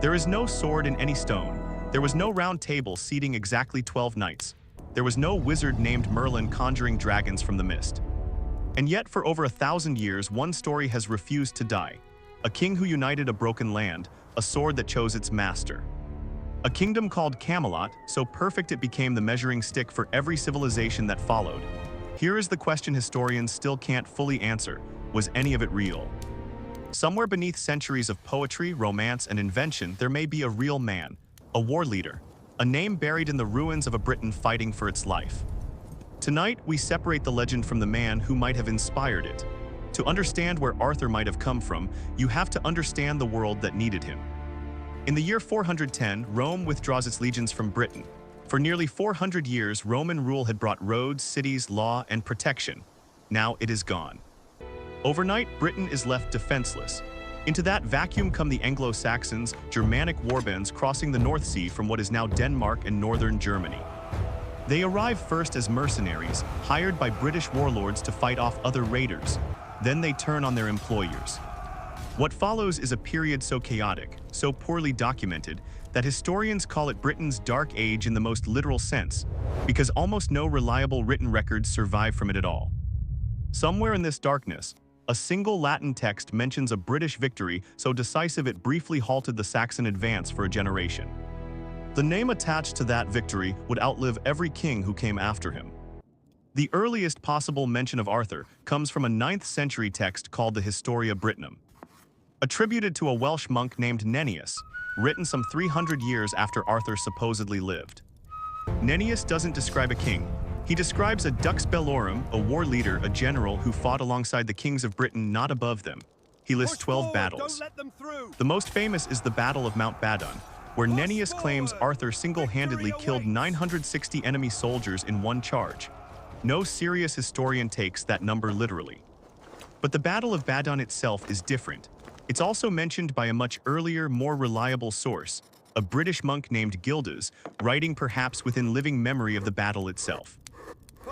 There is no sword in any stone. There was no round table seating exactly 12 knights. There was no wizard named Merlin conjuring dragons from the mist. And yet, for over 1,000 years, one story has refused to die. A king who united a broken land, a sword that chose its master. A kingdom called Camelot, so perfect it became the measuring stick for every civilization that followed. Here is the question historians still can't fully answer: was any of it real? Somewhere beneath centuries of poetry, romance, and invention, there may be a real man, a war leader, a name buried in the ruins of a Britain fighting for its life. Tonight, we separate the legend from the man who might have inspired it. To understand where Arthur might have come from, you have to understand the world that needed him. In the year 410, Rome withdraws its legions from Britain. For nearly 400 years, Roman rule had brought roads, cities, law, and protection. Now it is gone. Overnight, Britain is left defenseless. Into that vacuum come the Anglo-Saxons, Germanic warbands crossing the North Sea from what is now Denmark and northern Germany. They arrive first as mercenaries, hired by British warlords to fight off other raiders. Then they turn on their employers. What follows is a period so chaotic, so poorly documented, that historians call it Britain's Dark Age in the most literal sense, because almost no reliable written records survive from it at all. Somewhere in this darkness, a single Latin text mentions a British victory so decisive it briefly halted the Saxon advance for a generation. The name attached to that victory would outlive every king who came after him. The earliest possible mention of Arthur comes from a 9th century text called the Historia Brittonum, attributed to a Welsh monk named Nennius, written some 300 years after Arthur supposedly lived. Nennius doesn't describe a king. He describes a dux bellorum, a war leader, a general who fought alongside the kings of Britain not above them. He lists 12 battles. The most famous is the Battle of Mount Badon, where Nennius claims Arthur single-handedly killed 960 enemy soldiers in one charge. No serious historian takes that number literally. But the Battle of Badon itself is different. It's also mentioned by a much earlier, more reliable source, a British monk named Gildas, writing perhaps within living memory of the battle itself.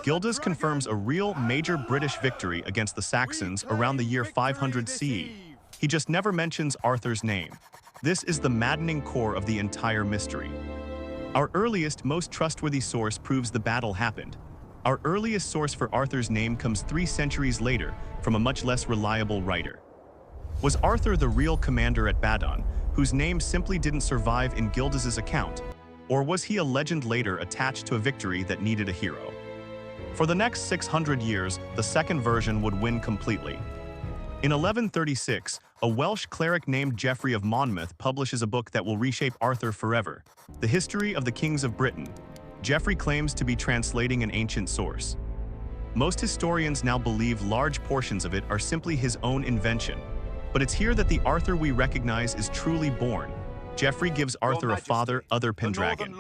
Gildas confirms a real major British victory against the Saxons around the year 500 CE. He just never mentions Arthur's name. This is the maddening core of the entire mystery. Our earliest, most trustworthy source proves the battle happened. Our earliest source for Arthur's name comes 3 centuries later from a much less reliable writer. Was Arthur the real commander at Badon, whose name simply didn't survive in Gildas's account? Or was he a legend later attached to a victory that needed a hero? For the next 600 years, the second version would win completely. In 1136, a Welsh cleric named Geoffrey of Monmouth publishes a book that will reshape Arthur forever, The History of the Kings of Britain. Geoffrey claims to be translating an ancient source. Most historians now believe large portions of it are simply his own invention. But it's here that the Arthur we recognize is truly born. Geoffrey gives Arthur a father, other Pendragon,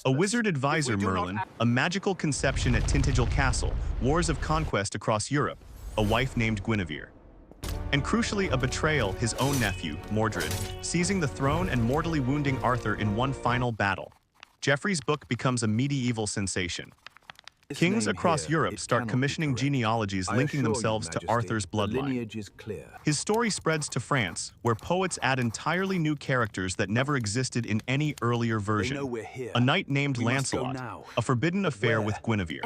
a wizard advisor Merlin, a magical conception at Tintagel Castle, wars of conquest across Europe, a wife named Guinevere. And crucially, a betrayal, his own nephew, Mordred, seizing the throne and mortally wounding Arthur in one final battle. Geoffrey's book becomes a medieval sensation. Kings across Europe start commissioning genealogies linking themselves to Arthur's bloodline. His story spreads to France, where poets add entirely new characters that never existed in any earlier version. A knight named Lancelot, a forbidden affair with Guinevere,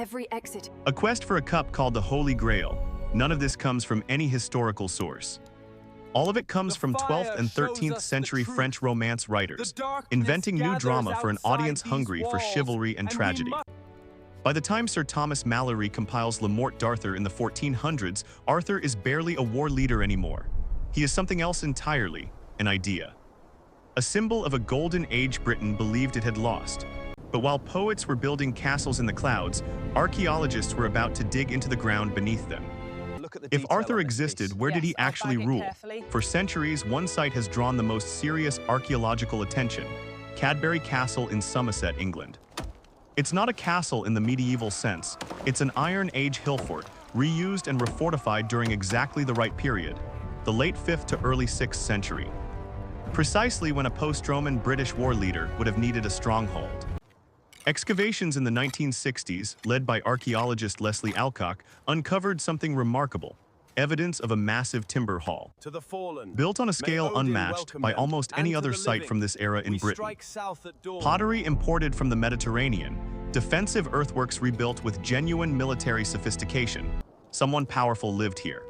a quest for a cup called the Holy Grail. None of this comes from any historical source. All of it comes from 12th and 13th century French Romance writers, inventing new drama for an audience hungry for chivalry and tragedy. By the time Sir Thomas Malory compiles Le Morte d'Arthur in the 1400s, Arthur is barely a war leader anymore. He is something else entirely, an idea. A symbol of a golden age Britain believed it had lost. But while poets were building castles in the clouds, archaeologists were about to dig into the ground beneath them. If Arthur existed, where did he actually rule? For centuries, one site has drawn the most serious archaeological attention: Cadbury Castle in Somerset, England. It's not a castle in the medieval sense. It's an Iron Age hillfort, reused and refortified during exactly the right period, the late 5th to early 6th century. Precisely when a post-Roman British war leader would have needed a stronghold. Excavations in the 1960s, led by archaeologist Leslie Alcock, uncovered something remarkable: evidence of a massive timber hall, To the fallen, built on a may scale Odin unmatched welcome by them, almost and any to other the site living, from this era in we Britain. strike south at dawn. Pottery imported from the Mediterranean, defensive earthworks rebuilt with genuine military sophistication. Someone powerful lived here.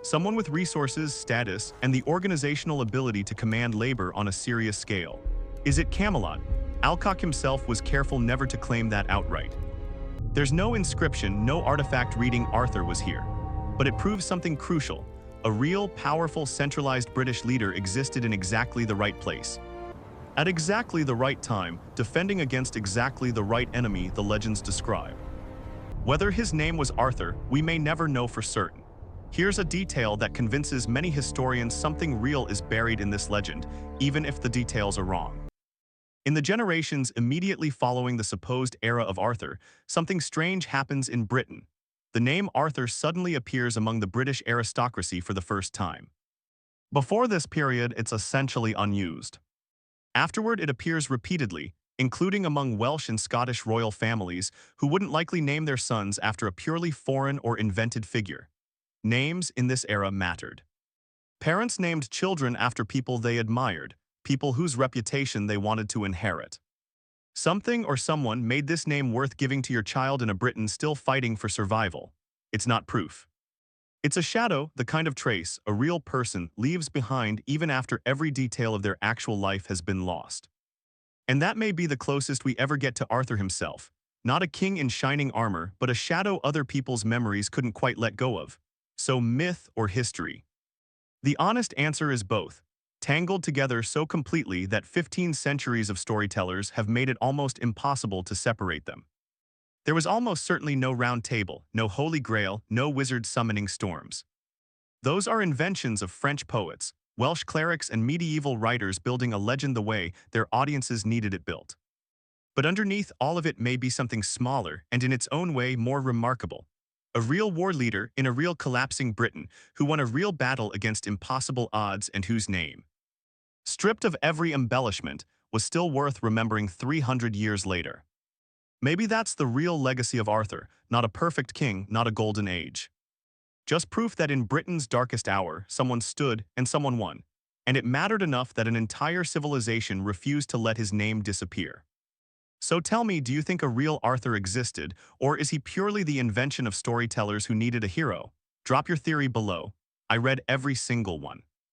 Someone with resources, status, and the organizational ability to command labor on a serious scale. Is it Camelot? Alcock himself was careful never to claim that outright. There's no inscription, no artifact reading Arthur was here. But it proves something crucial. A real, powerful, centralized British leader existed in exactly the right place. At exactly the right time, defending against exactly the right enemy the legends describe. Whether his name was Arthur, we may never know for certain. Here's a detail that convinces many historians something real is buried in this legend, even if the details are wrong. In the generations immediately following the supposed era of Arthur, something strange happens in Britain. The name Arthur suddenly appears among the British aristocracy for the first time. Before this period, it's essentially unused. Afterward, it appears repeatedly, including among Welsh and Scottish royal families who wouldn't likely name their sons after a purely foreign or invented figure. Names in this era mattered. Parents named children after people they admired, people whose reputation they wanted to inherit. Something or someone made this name worth giving to your child in a Britain still fighting for survival. It's not proof. It's a shadow, the kind of trace a real person leaves behind even after every detail of their actual life has been lost. And that may be the closest we ever get to Arthur himself, not a king in shining armor, but a shadow other people's memories couldn't quite let go of. So myth or history? The honest answer is both, tangled together so completely that 15 centuries of storytellers have made it almost impossible to separate them. There was almost certainly no round table, no holy grail, no wizard summoning storms. Those are inventions of French poets, Welsh clerics, and medieval writers building a legend the way their audiences needed it built. But underneath all of it may be something smaller and in its own way more remarkable. A real war leader in a real collapsing Britain who won a real battle against impossible odds and whose name, stripped of every embellishment, was still worth remembering 300 years later. Maybe that's the real legacy of Arthur, not a perfect king, not a golden age. Just proof that in Britain's darkest hour, someone stood and someone won, and it mattered enough that an entire civilization refused to let his name disappear. So tell me, do you think a real Arthur existed, or is he purely the invention of storytellers who needed a hero? Drop your theory below. I read every single one.